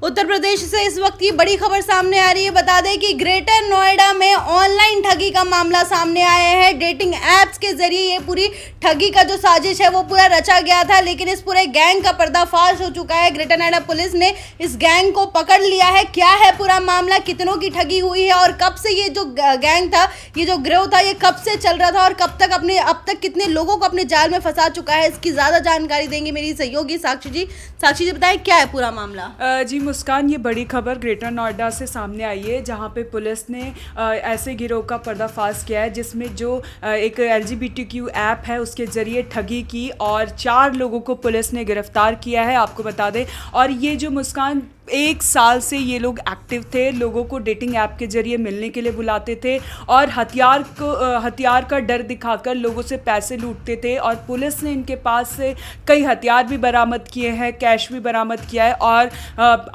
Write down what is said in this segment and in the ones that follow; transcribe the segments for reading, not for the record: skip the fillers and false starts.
उत्तर प्रदेश से इस वक्त की बड़ी खबर सामने आ रही है। बता दें कि ग्रेटर नोएडा में ऑनलाइन ठगी का मामला सामने आया है। डेटिंग एप्स के जरिए ये पूरी ठगी का जो साजिश है वो पूरा रचा गया था, लेकिन इस पूरे गैंग का पर्दाफाश हो चुका है। ग्रेटर नोएडा पुलिस ने इस गैंग को पकड़ लिया है। क्या है पूरा मामला, कितनों की ठगी हुई है और कब से ये जो गैंग था, ये जो गिरोह था, ये कब से चल रहा था और अब तक कितने लोगों को अपने जाल में फंसा चुका है, इसकी ज्यादा जानकारी देंगे मेरी सहयोगी साक्षी जी। साक्षी जी बताएं क्या है पूरा मामला। जी मुस्कान, ये बड़ी खबर ग्रेटर नोएडा से सामने आई है, जहां पे पुलिस ने ऐसे गिरोह का पर्दाफाश किया है जिसमें जो एक LGBTQ ऐप है उसके ज़रिए ठगी की और 4 लोगों को पुलिस ने गिरफ्तार किया है, आपको बता दें। और ये जो मुस्कान 1 साल से ये लोग एक्टिव थे, लोगों को डेटिंग ऐप के ज़रिए मिलने के लिए बुलाते थे और हथियार का डर दिखाकर लोगों से पैसे लूटते थे। और पुलिस ने इनके पास से कई हथियार भी बरामद किए हैं, कैश भी बरामद किया है और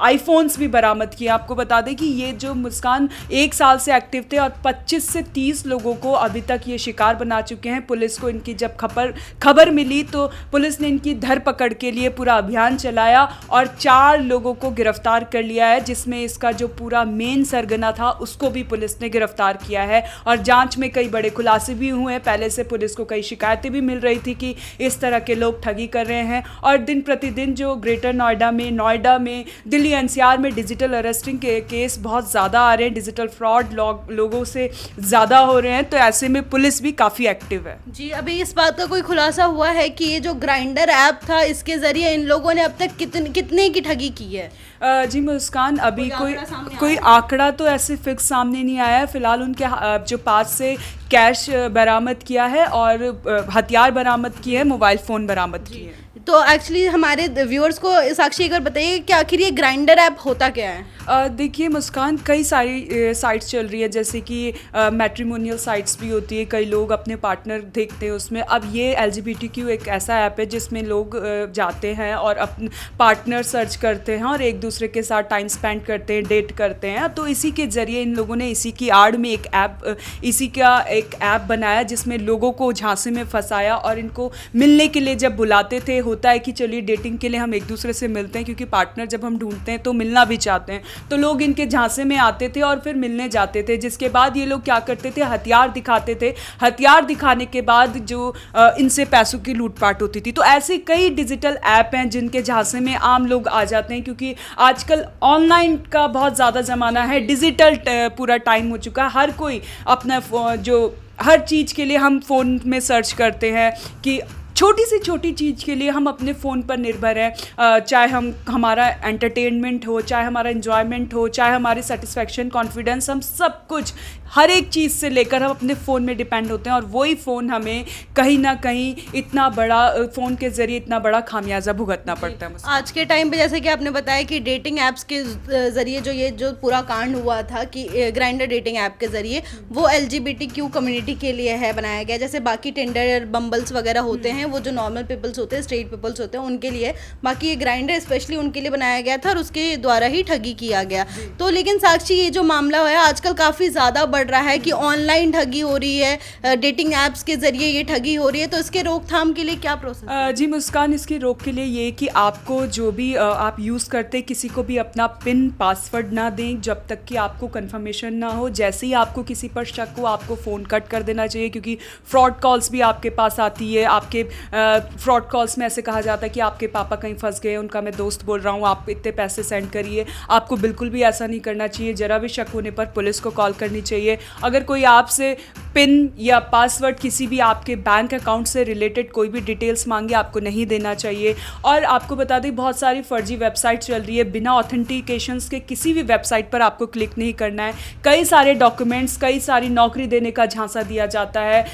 आईफोन्स भी बरामद किए। आपको बता दें कि ये जो मुस्कान 1 साल से एक्टिव थे और 25 से 30 लोगों को अभी तक ये शिकार बना चुके हैं। पुलिस को इनकी जब खबर मिली तो पुलिस ने इनकी धरपकड़ के लिए पूरा अभियान चलाया और 4 लोगों को गिरफ्तार कर लिया है, जिसमें इसका जो पूरा मेन सरगना था उसको भी पुलिस ने गिरफ्तार किया है। और जांच में कई बड़े खुलासे भी हुए हैं। पहले से पुलिस को कई शिकायतें भी मिल रही थी कि इस तरह के लोग ठगी कर रहे हैं और दिन प्रतिदिन जो ग्रेटर नोएडा में दिल्ली NCR में डिजिटल अरेस्टिंग के केस बहुत ज़्यादा आ रहे हैं, डिजिटल फ्रॉड लोगों से ज़्यादा हो रहे हैं, तो ऐसे में पुलिस भी काफ़ी एक्टिव है। जी, अभी इस बात का कोई खुलासा हुआ है कि ये जो ग्राइंडर ऐप था इसके जरिए इन लोगों ने अब तक कितने की ठगी की है? जी मुस्कान, अभी कोई आंकड़ा तो ऐसे फिक्स सामने नहीं आया है। फिलहाल उनके जो पास से कैश बरामद किया है और हथियार बरामद किए हैं, मोबाइल फ़ोन बरामद किए हैं। तो एक्चुअली हमारे व्यूअर्स को साक्षी अगर बताइए कि आखिर ये ग्राइंडर ऐप होता क्या है? देखिए मुस्कान, कई सारी साइट्स चल रही है, जैसे कि मैट्रिमोनियल साइट्स भी होती है, कई लोग अपने पार्टनर देखते हैं उसमें। अब ये LGBTQ एक ऐसा ऐप है जिसमें लोग जाते हैं और अपने पार्टनर सर्च करते हैं और एक दूसरे के साथ टाइम स्पेंड करते हैं, डेट करते हैं। तो इसी के ज़रिए इन लोगों ने इसी की आड़ में इसी का एक ऐप बनाया जिसमें लोगों को झांसे में फंसाया और इनको मिलने के लिए जब बुलाते थे। होता है कि चलिए डेटिंग के लिए हम एक दूसरे से मिलते हैं, क्योंकि पार्टनर जब हम ढूंढते हैं तो मिलना भी चाहते हैं, तो लोग इनके झांसे में आते थे और फिर मिलने जाते थे। जिसके बाद ये लोग क्या करते थे, हथियार दिखाते थे। हथियार दिखाने के बाद जो इनसे पैसों की लूटपाट होती थी। तो ऐसे कई डिजिटल ऐप हैं जिनके झांसे में आम लोग आ जाते हैं, क्योंकि आजकल ऑनलाइन का बहुत ज़्यादा ज़माना है, डिजिटल पूरा टाइम हो चुका है। हर कोई अपना हर चीज़ के लिए हम फ़ोन में सर्च करते हैं कि छोटी से छोटी चीज़ के लिए हम अपने फ़ोन पर निर्भर हैं। चाहे हमारा एंटरटेनमेंट हो, चाहे हमारा एंजॉयमेंट हो, चाहे हमारी सेटिस्फेक्शन, कॉन्फिडेंस, हम सब कुछ हर एक चीज़ से लेकर हम अपने फ़ोन में डिपेंड होते हैं। और वही फ़ोन हमें कहीं ना कहीं इतना बड़ा फ़ोन के ज़रिए इतना बड़ा खामियाजा भुगतना पड़ता है। आज के टाइम पे जैसे कि आपने बताया कि डेटिंग ऐप्स के ज़रिए जो पूरा कांड हुआ था कि ग्राइंडर डेटिंग ऐप के ज़रिए वो LGBTQ कम्युनिटी के लिए है बनाया गया। जैसे बाकी टिंडर, बम्बल्स वगैरह होते हैं वो जो नॉर्मल पीपल्स होते हैं, स्ट्रेट पीपल्स होते हैं, उनके लिए। बाकी ये ग्राइंडर स्पेशली उनके लिए बनाया गया था और उसके द्वारा ही ठगी किया गया। तो लेकिन साक्षी, ये जो मामला है आजकल काफ़ी ज़्यादा बढ़ रहा है कि ऑनलाइन ठगी हो रही है, डेटिंग ऐप्स के जरिए ये ठगी हो रही है, तो इसके रोकथाम के लिए क्या प्रोसेस है? जी मुस्कान, इसकी रोक के लिए ये कि आपको जो भी आप यूज़ करते किसी को भी अपना पिन पासवर्ड ना दें जब तक कि आपको कंफर्मेशन ना हो। जैसे ही आपको किसी पर शक हो, आपको फ़ोन कट कर देना चाहिए, क्योंकि फ्रॉड कॉल्स भी आपके पास आती है। आपके फ्रॉड कॉल्स में ऐसे कहा जाता है कि आपके पापा कहीं फंस गए, उनका मैं दोस्त बोल रहा हूँ, आप इतने पैसे सेंड करिए। आपको बिल्कुल भी ऐसा नहीं करना चाहिए। ज़रा भी शक होने पर पुलिस को कॉल करनी चाहिए। अगर कोई आपसे पिन या पासवर्ड किसी भी आपके बैंक अकाउंट से रिलेटेड कोई भी डिटेल्स मांगे, आपको नहीं देना चाहिए। और आपको बता दें, बहुत सारी फर्जी वेबसाइट चल रही है, बिना ऑथेंटिकेशंस के किसी भी वेबसाइट पर आपको क्लिक नहीं करना है। कई सारे डॉक्यूमेंट्स, कई सारी नौकरी देने का झांसा दिया जाता है।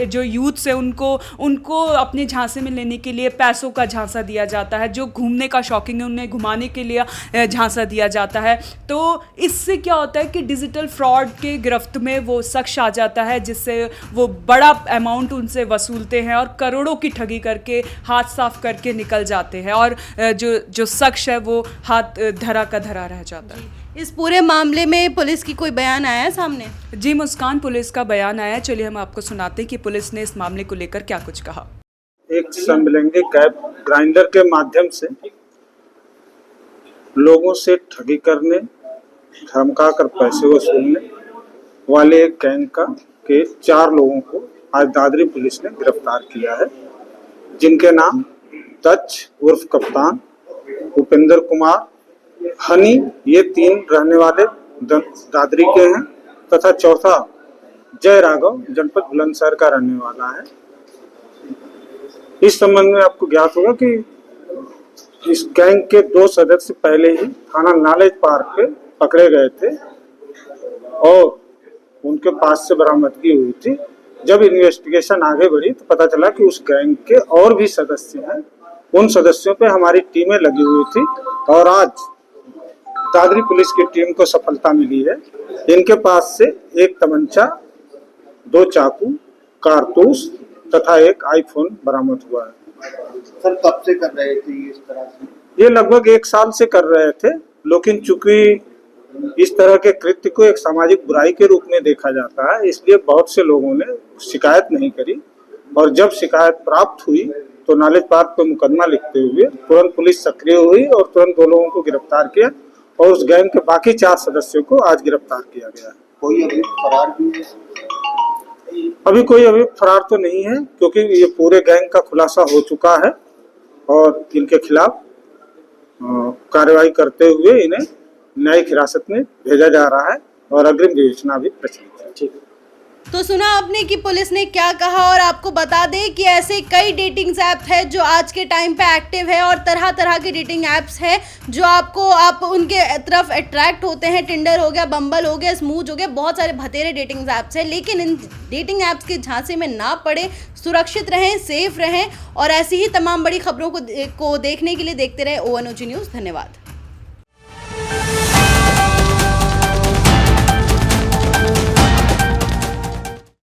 जो यूथ्स है उनको अपने झांसे में लेने के लिए पैसों का झांसा दिया जाता है। जो घूमने का शौकीन है उन्हें घुमाने के लिए झांसा दिया जाता है। तो इससे क्या होता है कि डिजिटल फ्रॉड के गिरफ्त में वो शख्स आ जाता है, जिससे वो बड़ा अमाउंट उनसे वसूलते हैं और करोड़ों की ठगी करके हाथ साफ करके निकल जाते हैं और जो शख्स है वो हाथ धरा का धरा रह जाता है। इस पूरे मामले में पुलिस की कोई बयान आया है सामने? जी मुस्कान, पुलिस का बयान आया। चलिए हम आपको सुनाते हैं कि पुलिस ने इस मामले को लेकर क्या कुछ कहा। एक समलैंगिक ऐप ग्राइंडर के माध्यम से लोगों से ठगी करने, धमकाकर पैसे वसूलने वाले एक गैंग के 4 लोगों को आज दादरी पुलिस ने गिरफ्तार किया है, जिनके नाम दक्ष उर्फ कप्तान, उपेंद्र कुमार, हनी, ये 3 रहने वाले दादरी के हैं तथा चौथा जय राघव जनपद बुलंदशहर का रहने वाला है। इस संबंध में आपको ज्ञात होगा कि इस गैंग के 2 सदस्य पहले ही थाना नॉलेज पार्क पे पकड़े गए थे और उनके पास से बरामदगी हुई थी। जब इन्वेस्टिगेशन आगे बढ़ी तो पता चला कि उस गैंग के और भी सदस्य हैं। उन सदस्यों पे हमारी टीमें लगी हुई थी और आज दादरी पुलिस की टीम को सफलता मिली है। इनके पास से एक तमंचा, 2 चाकू, कारतूस तथा एक आईफोन बरामद हुआ है। सर कब से कर रहे थे इस तरह से? ये लगभग 1 साल से कर रहे थे, लेकिन चूंकि इस तरह के कृत्य को एक सामाजिक बुराई के रूप में देखा जाता है, इसलिए बहुत से लोगों ने शिकायत नहीं करी और जब शिकायत प्राप्त हुई तो नॉलेज पार्क पे मुकदमा लिखते हुए तुरंत पुलिस सक्रिय हुई और तुरंत 2 लोगों को गिरफ्तार किया और उस गैंग के बाकी 4 सदस्यों को आज गिरफ्तार किया गया। कोई अभी फरार भी है? अभी कोई फरार तो नहीं है, क्योंकि ये पूरे गैंग का खुलासा हो चुका है और इनके खिलाफ कार्रवाई करते हुए इन्हें न्यायिक हिरासत में भेजा जा रहा है और अग्रिम विवेचना भी प्रचलित है। तो सुना आपने कि पुलिस ने क्या कहा और आपको बता दें कि ऐसे कई डेटिंग ऐप है जो आज के टाइम पे एक्टिव है और तरह तरह के डेटिंग ऐप्स है जो आप उनके तरफ अट्रैक्ट होते हैं। टिंडर हो गया, बम्बल हो गया, स्मूज हो गया, बहुत सारे भतेरे डेटिंग ऐप्स है, लेकिन इन डेटिंग ऐप्स के झांसे में ना पड़े, सुरक्षित रहें, सेफ रहें और ऐसी ही तमाम बड़ी खबरों को देखने के लिए देखते रहे ONOG न्यूज़। धन्यवाद।